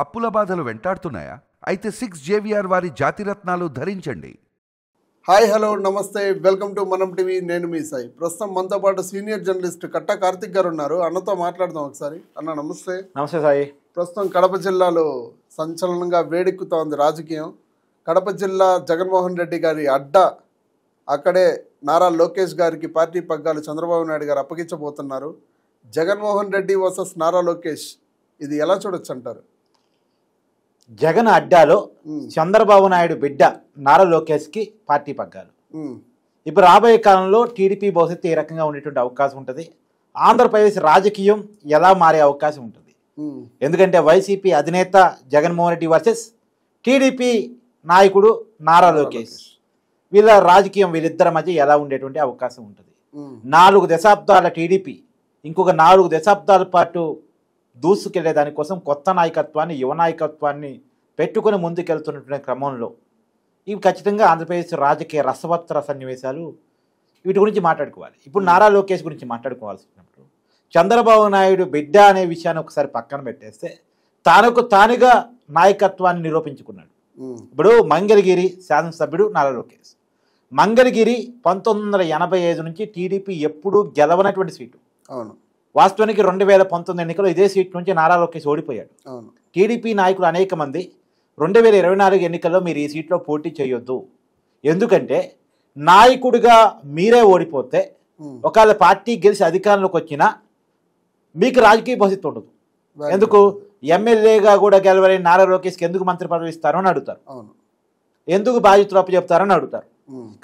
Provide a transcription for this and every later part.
అప్పుల బాధలు వెంటాడుతున్నాయా? అయితే 6 జేవిఆర్ వారి జాతిరత్నాలు ధరించండి. హాయ్ హలో నమస్తే, వెల్కమ్ టు మనం టీవీ. నేను మీ సాయి. ప్రస్తుతం మనతో పాటు సీనియర్ జర్నలిస్ట్ కట్టా కార్తిక్ గారు ఉన్నారు. అన్నతో మాట్లాడదాం ఒకసారి. అన్న నమస్తే. నమస్తే సాయి. ప్రస్తుతం కడప జిల్లాలో సంచలనంగా వేడెక్కుతోంది రాజకీయం. కడప జిల్లా జగన్మోహన్ రెడ్డి గారి అడ్డా. అక్కడే నారా లోకేష్ గారికి పార్టీ పగ్గాలు చంద్రబాబు నాయుడు గారు అప్పగించబోతున్నారు. జగన్మోహన్ రెడ్డి వర్సెస్ నారా లోకేష్, ఇది ఎలా చూడొచ్చు అంటారు? జగన్ అడ్డాలో చంద్రబాబు నాయుడు బిడ్డ నారా లోకేష్కి పార్టీ పగ్గాలు. ఇప్పుడు రాబోయే కాలంలో టీడీపీ భవిష్యత్తు ఏ రకంగా ఉండేటువంటి అవకాశం ఉంటుంది, ఆంధ్రప్రదేశ్ రాజకీయం ఎలా మారే అవకాశం ఉంటుంది. ఎందుకంటే వైసీపీ అధినేత జగన్మోహన్ రెడ్డి వర్సెస్ టీడీపీ నాయకుడు నారా లోకేష్, వీళ్ళ రాజకీయం వీళ్ళిద్దరి మధ్య ఎలా ఉండేటువంటి అవకాశం ఉంటుంది. 4 దశాబ్దాల టీడీపీ ఇంకొక 4 దశాబ్దాల పాటు దూసుకెళ్లే దానికోసం కొత్త నాయకత్వాన్ని, యువ నాయకత్వాన్ని పెట్టుకుని ముందుకెళ్తున్నటువంటి క్రమంలో ఇవి ఖచ్చితంగా ఆంధ్రప్రదేశ్ రాజకీయ రసవత్తర సన్నివేశాలు, వీటి గురించి మాట్లాడుకోవాలి. ఇప్పుడు నారా లోకేష్ గురించి మాట్లాడుకోవాల్సినప్పుడు చంద్రబాబు నాయుడు బిడ్డ అనే విషయాన్ని ఒకసారి పక్కన పెట్టేస్తే తానుకు తానుగా నాయకత్వాన్ని నిరూపించుకున్నాడు. ఇప్పుడు మంగళగిరి శాసనసభ్యుడు నారా లోకేష్. మంగళగిరి 1985 నుంచి టీడీపీ ఎప్పుడూ గెలవనటువంటి సీటు. అవును. వాస్తవానికి 2019 ఎన్నికల్లో ఇదే సీట్ నుంచి నారా లోకేష్ ఓడిపోయాడు. టీడీపీ నాయకులు అనేక మంది 2024 ఎన్నికల్లో మీరు ఈ సీట్లో పోటీ చేయొద్దు, ఎందుకంటే నాయకుడిగా మీరే ఓడిపోతే ఒకవేళ పార్టీ గెలిచి అధికారంలోకి వచ్చినా మీకు రాజకీయ భవిష్యత్తు ఉండదు. ఎందుకు ఎమ్మెల్యేగా కూడా గెలవలేని నారా లోకేష్కి ఎందుకు మంత్రి పదవి ఇస్తారో అని అడుగుతారు, ఎందుకు బాధ్యతలు అప్పచెప్తారని అడుగుతారు.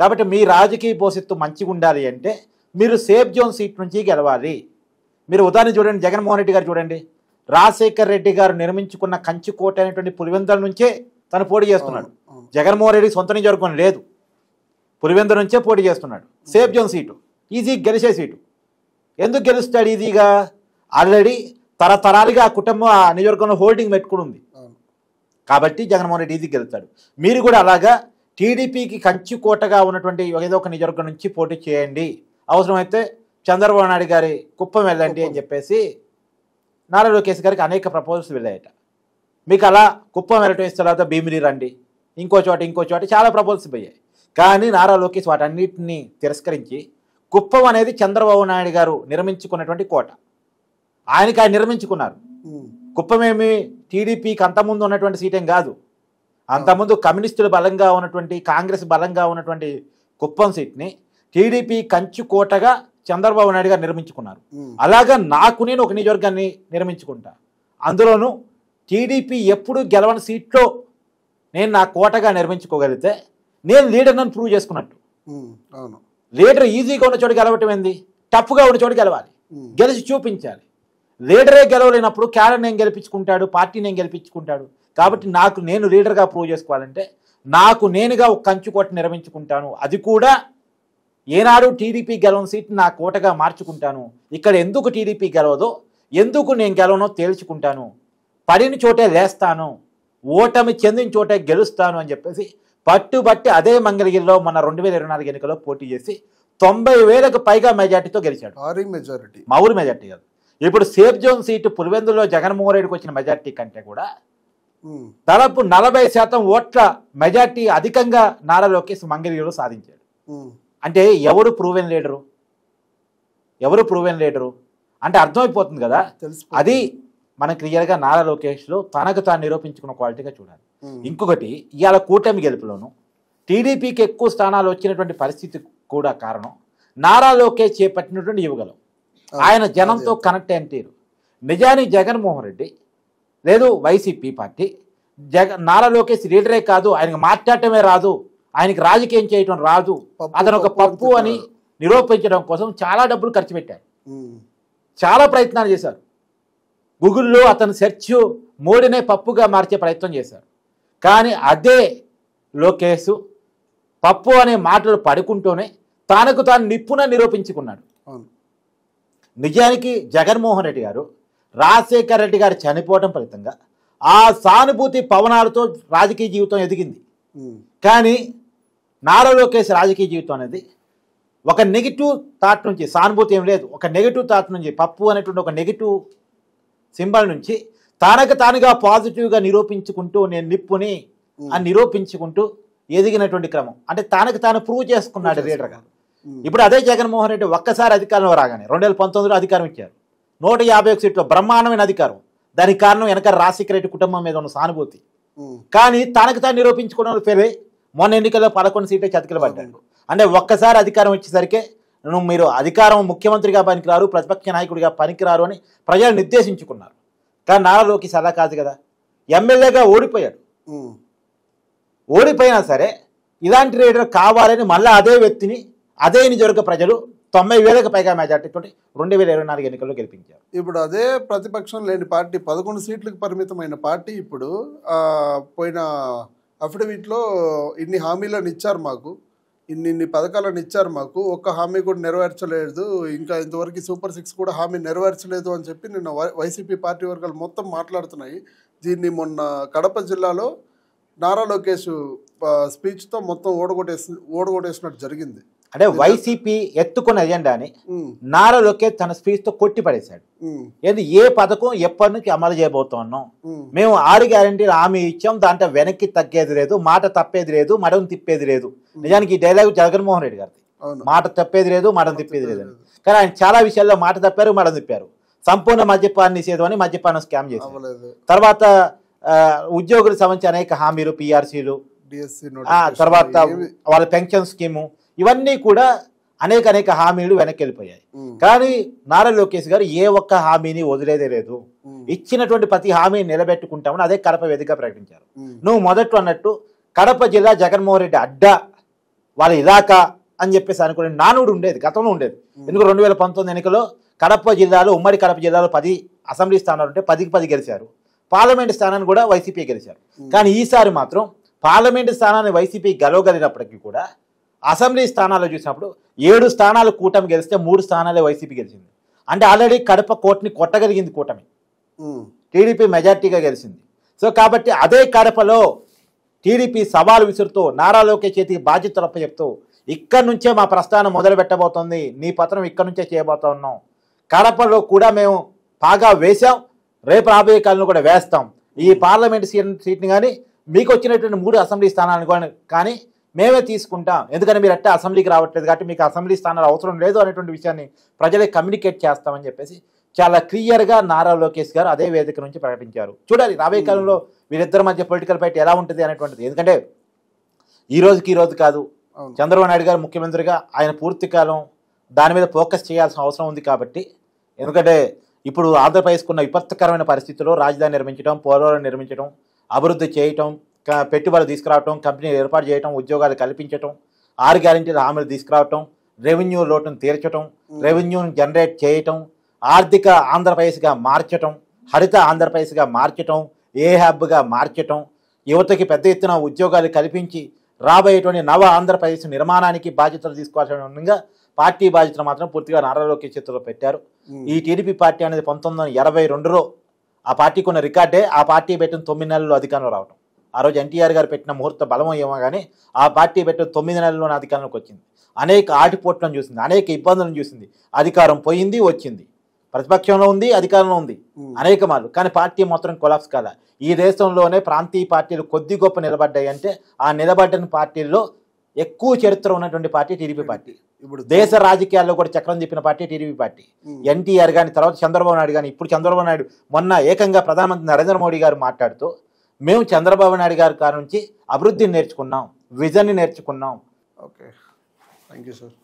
కాబట్టి మీ రాజకీయ భవిష్యత్తు మంచిగా ఉండాలి అంటే మీరు సేఫ్ జోన్ సీట్ నుంచి గెలవాలి. మీరు ఉదాహరణ చూడండి, జగన్మోహన్ రెడ్డి గారు చూడండి, రాజశేఖర్ రెడ్డి గారు నిర్మించుకున్న కంచుకోట అనేటువంటి పులివెందుల నుంచే తను పోటీ చేస్తున్నాడు. జగన్మోహన్ రెడ్డి సొంత నియోజకవర్గం లేదు, పులివెందుల నుంచే పోటీ చేస్తున్నాడు. సేఫ్ జోన్ సీటు, ఈజీ గెలిచే సీటు. ఎందుకు గెలుస్తాడు ఈజీగా? ఆల్రెడీ తరతరాలుగా ఆ కుటుంబం ఆ నియోజకవర్గంలో హోల్డింగ్ పెట్టుకుని ఉంది కాబట్టి జగన్మోహన్ రెడ్డి ఈజీ గెలుస్తాడు. మీరు కూడా అలాగా టీడీపీకి కంచుకోటగా ఉన్నటువంటి ఏదో ఒక నియోజకవర్గం నుంచి పోటీ చేయండి, అవసరమైతే చంద్రబాబు నాయుడు గారి కుప్పం వెళ్ళండి అని చెప్పేసి నారా లోకేష్ గారికి అనేక ప్రపోజల్స్ వెళ్ళాయట. మీకు అలా కుప్పం వెళ్ళటం ఇస్తే తర్వాత భీమిలి రండి, ఇంకో చోట చాలా ప్రపోజల్స్ పోయాయి. కానీ నారా లోకేష్ వాటన్నిటిని తిరస్కరించి కుప్పం అనేది చంద్రబాబు నాయుడు గారు నిర్మించుకున్నటువంటి కోట, ఆయనకి ఆయన నిర్మించుకున్నారు. కుప్పమేమి టీడీపీకి అంతకుముందు ఉన్నటువంటి సీటేం కాదు. అంతకుముందు కమ్యూనిస్టులు బలంగా ఉన్నటువంటి, కాంగ్రెస్ బలంగా ఉన్నటువంటి కుప్పం సీట్ని టీడీపీ కంచుకోటగా చంద్రబాబు నాయుడు గారు నిర్మించుకున్నారు. అలాగా నేను ఒక నియోజకవర్గాన్ని నిర్మించుకుంటా, అందులోనూ టీడీపీ ఎప్పుడు గెలవని సీట్లో నేను నా కోటగా నిర్మించుకోగలిగితే నేను లీడర్ నన్ను ప్రూవ్ చేసుకున్నట్టు. లీడర్ ఈజీగా ఉన్న చోటు గెలవటం ఏంది, టఫ్గా ఉన్న చోటు గెలవాలి, గెలిచి చూపించాలి. లీడరే గెలవలేనప్పుడు క్యాడర్ నేను గెలిపించుకుంటాడు, పార్టీ నేను గెలిపించుకుంటాడు. కాబట్టి నేను లీడర్గా ప్రూవ్ చేసుకోవాలంటే నేనుగా ఒక కంచుకోట నిర్మించుకుంటాను. అది కూడా ఏనాడు టీడీపీ గెలవని సీట్ నా కోటగా మార్చుకుంటాను. ఇక్కడ ఎందుకు టీడీపీ గెలవదో, ఎందుకు నేను గెలవనో తేల్చుకుంటాను, పడిన చోటే లేస్తాను, ఓటమి చెందిన చోటే గెలుస్తాను అని చెప్పేసి పట్టుబట్టి అదే మంగళగిరిలో మన 2024 ఎన్నికల్లో పోటీ చేసి 90,000కు పైగా మెజార్టీతో గెలిచాడు. మౌరు మెజార్టీ కాదు. ఇప్పుడు సేఫ్ జోన్ సీటు పులివెందులో జగన్మోహన్ రెడ్డికి వచ్చిన మెజార్టీ కంటే కూడా దాదాపు 40% ఓట్ల మెజార్టీ అధికంగా నారా లోకేష్ మంగళగిరిలో సాధించాడు. అంటే ఎవరు ప్రూవెన్ లీడరు అంటే అర్థమైపోతుంది కదా. అది మన క్లియర్గా నారా లోకేష్లో తనకు తాను నిరూపించుకున్న క్వాలిటీగా చూడాలి. ఇంకొకటి, ఇవాళ కూటమి గెలుపులోను టీడీపీకి ఎక్కువ స్థానాలు వచ్చినటువంటి పరిస్థితి కూడా కారణం నారా లోకేష్ చేపట్టినటువంటి యువగలం. ఆయన జనంతో కనెక్ట్ అయిన తీరు. నిజానికి జగన్మోహన్ రెడ్డి లేదు వైసీపీ పార్టీ, నారా లోకేష్ లీడరే కాదు, ఆయనకు మాట్లాడటమే రాదు, ఆయనకి రాజకీయం చేయటం రాదు, అతను ఒక పప్పు అని నిరూపించడం కోసం చాలా డబ్బులు ఖర్చు పెట్టారు, చాలా ప్రయత్నాలు చేశారు. గూగుల్లో అతను సెర్చ్ మోడీనే పప్పుగా మార్చే ప్రయత్నం చేశారు. కానీ అదే లోకేష్ పప్పు అనే మాటలు పడుకుంటూనే తాను నిప్పున నిరూపించుకున్నాడు. నిజానికి జగన్మోహన్ రెడ్డి గారు రాజశేఖర్ రెడ్డి గారు చనిపోవడం ఫలితంగా ఆ సానుభూతి పవనాలతో రాజకీయ జీవితం ఎదిగింది. కానీ నారా లోకేష్ రాజకీయ జీవితం అనేది ఒక నెగిటివ్ థాట్ నుంచి, సానుభూతి ఏం లేదు, ఒక నెగిటివ్ థాట్ నుంచి, పప్పు అనేటువంటి ఒక నెగిటివ్ సింబల్ నుంచి తనకు తానుగా పాజిటివ్గా నిరూపించుకుంటూ నేను నిప్పుని అని నిరూపించుకుంటూ ఎదిగినటువంటి క్రమం. అంటే తనకు తాను ప్రూవ్ చేసుకున్నాడు లీడర్గా. ఇప్పుడు అదే జగన్మోహన్ రెడ్డి ఒక్కసారి అధికారంలో రాగానే 2019లో అధికారం ఇచ్చారు. 151 సీట్లు బ్రహ్మాండమైన అధికారం. దానికి కారణం వెనక రాజశేఖర రెడ్డి కుటుంబం మీద ఉన్న సానుభూతి. కానీ తనకు తాను నిరూపించుకోవడం ఫెయిల్. మొన్న ఎన్నికల్లో 11 సీట్లు చతికిల పడ్డాడు. అంటే ఒక్కసారి అధికారం వచ్చేసరికి మీరు అధికారం ముఖ్యమంత్రిగా పనికిరారు, ప్రతిపక్ష నాయకుడిగా పనికిరారు అని ప్రజలు నిర్దేశించుకున్నారు. కానీ నారా లోకేష్ అలా కాదు కదా, ఎమ్మెల్యేగా ఓడిపోయాడు. ఓడిపోయినా సరే ఇలాంటి లీడర్ కావాలని మళ్ళీ అదే వ్యక్తిని అదే నిజవర్గ ప్రజలు 90,000కు పైగా మెజార్టీతో 2024 ఎన్నికల్లో గెలిపించారు. ఇప్పుడు అదే ప్రతిపక్షం లేని పార్టీ 11 సీట్లకు పరిమితమైన పార్టీ ఇప్పుడు పోయిన అఫిడవిట్లో ఇన్ని హామీలను ఇచ్చారు మాకు, ఇన్ని పథకాలను ఇచ్చారు మాకు, ఒక్క హామీ కూడా నెరవేర్చలేదు, ఇంకా ఇంతవరకు సూపర్ 6 కూడా హామీ నెరవేర్చలేదు అని చెప్పి నిన్న వైసీపీ పార్టీ వర్గాలు మొత్తం మాట్లాడుతున్నాయి. దీన్ని మొన్న కడప జిల్లాలో నారా లోకేష్ స్పీచ్తో మొత్తం ఓడగొట్టేసినట్టు జరిగింది. అంటే వైసీపీ ఎత్తుకున్న ఎజెండాని నారా లోకేష్ తన స్పీచ్తో కొట్టి పడేశాడు. ఏది ఏ పథకం ఎప్పటి నుంచి అమలు చేయబోతున్నాం, మేము 6 గ్యారెంటీలు హామీ ఇచ్చాం, దాంట్లో వెనక్కి తగ్గేది లేదు, మాట తప్పేది లేదు, మడం తిప్పేది లేదు. నిజానికి ఈ డైలాగ్ జగన్మోహన్ రెడ్డి గారిది. మాట తప్పేది లేదు, మడం తిప్పేది లేదు. కానీ ఆయన చాలా విషయాల్లో మాట తప్పారు, మడం తిప్పారు. సంపూర్ణ మద్యపాన్ని నిషేధం అని మద్యపానం స్కామ్ చేశారు. తర్వాత ఉద్యోగులకు సంబంధించి అనేక హామీలు, పిఆర్సీలు, తర్వాత వాళ్ళ పెన్షన్ స్కీము, ఇవన్నీ కూడా అనేక హామీలు వెనక్కి వెళ్ళిపోయాయి. కానీ నారా లోకేష్ గారు ఏ ఒక్క హామీని వదిలేదే లేదు. ఇచ్చినటువంటి ప్రతి హామీని నిలబెట్టుకుంటామని అదే కడప వేదికగా ప్రకటించారు. నువ్వు మొదట్లో అన్నట్టు కడప జిల్లా జగన్మోహన్ రెడ్డి అడ్డా వాళ్ళ ఇలాకా అని చెప్పేసి అనుకునే నానుడు ఉండేది, గతంలో ఉండేది. ఎందుకు 2019 ఎన్నికల్లో కడప జిల్లాలో, ఉమ్మడి కడప జిల్లాలో 10 అసెంబ్లీ స్థానాలు ఉంటే 10కి 10 గెలిచారు. పార్లమెంట్ స్థానాన్ని కూడా వైసీపీ గెలిచారు. కానీ ఈసారి మాత్రం పార్లమెంట్ స్థానాన్ని వైసీపీ గెలవగలిగినప్పటికీ కూడా అసెంబ్లీ స్థానాల్లో చూసినప్పుడు 7 స్థానాలు కూటమి గెలిస్తే 3 స్థానాలే వైసీపీ గెలిచింది. అంటే ఆల్రెడీ కడప కోటని కొట్టగలిగింది కూటమి, టీడీపీ మెజార్టీగా గెలిచింది. సో కాబట్టి అదే కడపలో టీడీపీ సవాలు విసురుతూ నారా లోకేష్ చేతికి బాధ్యతలు అప్పచెప్తూ ఇక్కడి నుంచే మా ప్రస్థానం మొదలు పెట్టబోతోంది, నీ పత్రం ఇక్కడి నుంచే చేయబోతా ఉన్నాం, కడపలో కూడా మేము బాగా వేశాం, రేపు రాబోయే కాలంలో కూడా వేస్తాం, ఈ పార్లమెంట్ సీట్ని కానీ మీకు వచ్చినటువంటి 3 అసెంబ్లీ స్థానాలను కానీ మేమే తీసుకుంటాం, ఎందుకంటే మీరు అట్టే అసెంబ్లీకి రావట్లేదు కాబట్టి మీకు అసెంబ్లీ స్థానాలు అవసరం లేదు అనేటువంటి విషయాన్ని ప్రజలే కమ్యూనికేట్ చేస్తామని చెప్పేసి చాలా క్లియర్గా నారా లోకేష్ గారు అదే వేదిక నుంచి ప్రకటించారు. చూడాలి రాబోయే కాలంలో వీరిద్దరి మధ్య పొలిటికల్ ఫైట్ ఎలా ఉంటుంది అనేటువంటిది. ఎందుకంటే ఈ రోజు కాదు, చంద్రబాబు నాయుడు గారు ముఖ్యమంత్రిగా ఆయన పూర్తి కాలం దాని మీద ఫోకస్ చేయాల్సిన అవసరం ఉంది. కాబట్టి ఎందుకంటే ఇప్పుడు ఆంధ్రప్రదేశ్కున్న విపత్కరమైన పరిస్థితుల్లో రాజధాని నిర్మించడం, పోలవరం నిర్మించడం, అభివృద్ధి చేయటం, పెట్టుబడులు తీసుకురావటం, కంపెనీలు ఏర్పాటు చేయటం, ఉద్యోగాలు కల్పించటం, 6 గ్యారెంటీల హామీలు తీసుకురావటం, రెవెన్యూ లోటును తీర్చడం, రెవెన్యూను జనరేట్ చేయటం, ఆర్థిక ఆంధ్రప్రదేశ్గా మార్చటం, హరిత ఆంధ్రప్రదేశ్గా మార్చటం, ఏ హబ్గా మార్చటం, యువతకి పెద్ద ఎత్తున ఉద్యోగాలు కల్పించి రాబోయేటువంటి నవ ఆంధ్రప్రదేశ్ నిర్మాణానికి బాధ్యతలు తీసుకోవాల్సిన పార్టీ బాధ్యతలు మాత్రం పూర్తిగా నారా లోకేష్ చేతిలో పెట్టారు. ఈ టీడీపీ పార్టీ అనేది 1982లో ఆ పార్టీకి ఉన్న రికార్డే, ఆ పార్టీ పెట్టిన 9 నెలల్లో అధికారంలో రావటం. ఆ రోజు ఎన్టీఆర్ గారు పెట్టిన ముహూర్త బలం ఏమో కానీ ఆ పార్టీ పెట్టిన 9 నెలల్లోనే అధికారంలోకి వచ్చింది. అనేక ఆటిపోట్లను చూసింది, అనేక ఇబ్బందులను చూసింది. అధికారం పోయింది, వచ్చింది, ప్రతిపక్షంలో ఉంది, అధికారంలో ఉంది అనేక మార్లు. కానీ పార్టీ మొత్తం కొలాప్స్ కాల. ఈ దేశంలోనే ప్రాంతీయ పార్టీలు కొద్ది గొప్ప నిలబడ్డాయి అంటే ఆ నిలబడ్డ పార్టీల్లో ఎక్కువ చరిత్ర ఉన్నటువంటి పార్టీ టీడీపీ పార్టీ. ఇప్పుడు దేశ రాజకీయాల్లో కూడా చక్రం తిప్పిన పార్టీ టీడీపీ పార్టీ. ఎన్టీఆర్ కానీ, తర్వాత చంద్రబాబు నాయుడు కానీ, ఇప్పుడు చంద్రబాబు నాయుడు మొన్న ఏకంగా ప్రధానమంత్రి నరేంద్ర మోడీ గారు మాట్లాడుతూ మేము చంద్రబాబు నాయుడు గారి కాడ నుంచి అభివృద్ధిని నేర్చుకున్నాం, విజన్ని నేర్చుకున్నాం. Okay, thank you sir.